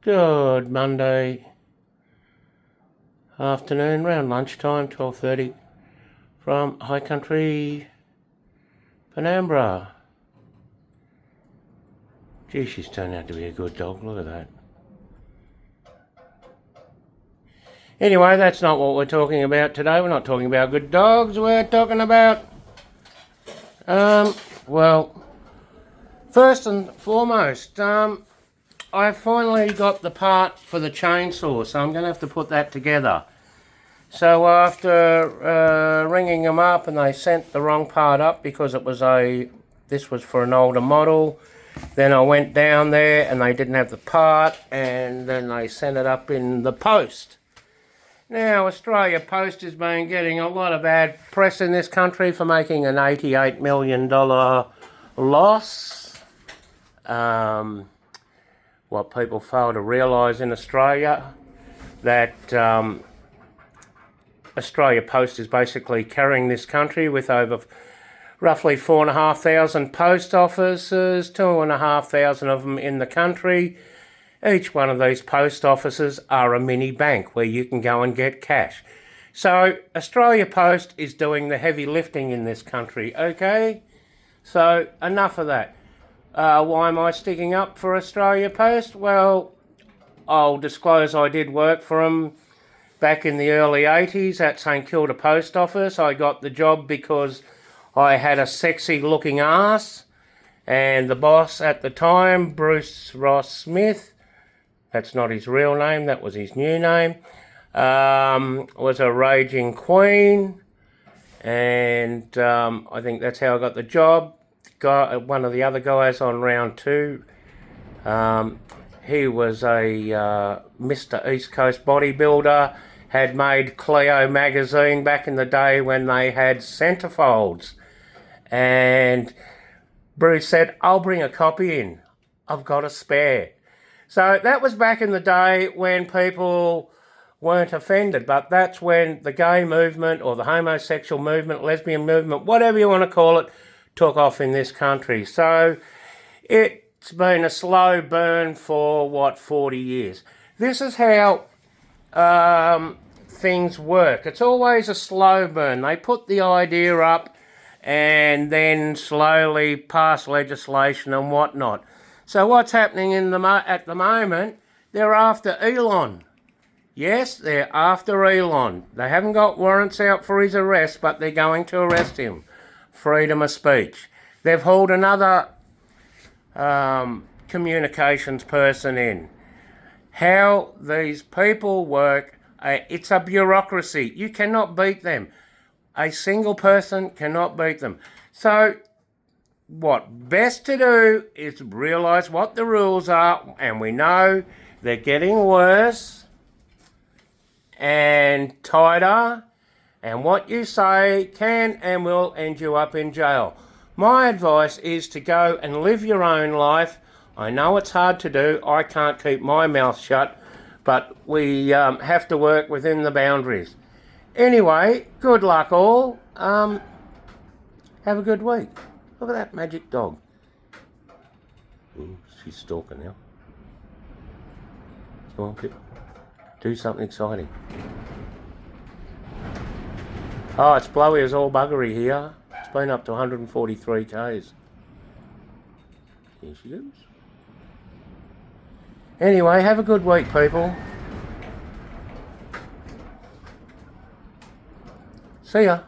Good Monday afternoon, around lunchtime, 12:30, from High Country, Penambra. Gee, she's turned out to be a good dog, look at that. Anyway, that's not what we're talking about today. We're not talking about good dogs, we're talking about, well, first and foremost, I finally got the part for the chainsaw, so I'm going to have to put that together. So after ringing them up, and they sent the wrong part up because this was for an older model. Then I went down there and they didn't have the part, and then they sent it up in the post. Now, Australia Post has been getting a lot of bad press in this country for making an $88 million loss. What people fail to realise in Australia, that Australia Post is basically carrying this country with over roughly 4,500 post offices, 2,500 of them in the country. Each one of these post offices are a mini bank where you can go and get cash. So Australia Post is doing the heavy lifting in this country, okay? So enough of that. Why am I sticking up for Australia Post? Well, I'll disclose I did work for them back in the early 80s at St Kilda Post Office. I got the job because I had a sexy looking ass, and the boss at the time, Bruce Ross Smith, that's not his real name, that was his new name, was a raging queen, and I think that's how I got the job. One of the other guys on round two, he was a Mr. East Coast bodybuilder, had made Cleo magazine back in the day when they had centerfolds. And Bruce said, I'll bring a copy in. I've got a spare. So that was back in the day when people weren't offended, but that's when the gay movement or the homosexual movement, lesbian movement, whatever you want to call it, took off in this country. So it's been a slow burn for, 40 years. This is how things work. It's always a slow burn. They put the idea up and then slowly pass legislation and whatnot. So what's happening at the moment, they're after Elon. Yes, they're after Elon. They haven't got warrants out for his arrest, but they're going to arrest him. Freedom of speech. They've hauled another communications person in. How these people work, it's a bureaucracy. You cannot beat them. A single person cannot beat them. So what best to do is realise what the rules are, and we know they're getting worse and tighter, and what you say can and will end you up in jail. My advice is to go and live your own life. I know it's hard to do. I can't keep my mouth shut, but we have to work within the boundaries. Anyway, good luck all. Have a good week. Look at that magic dog. Ooh, she's stalking now. Come on, Pip. Do something exciting. Oh, it's blowy as all buggery here. It's been up to 143 k's. Here she goes. Anyway, have a good week, people. See ya.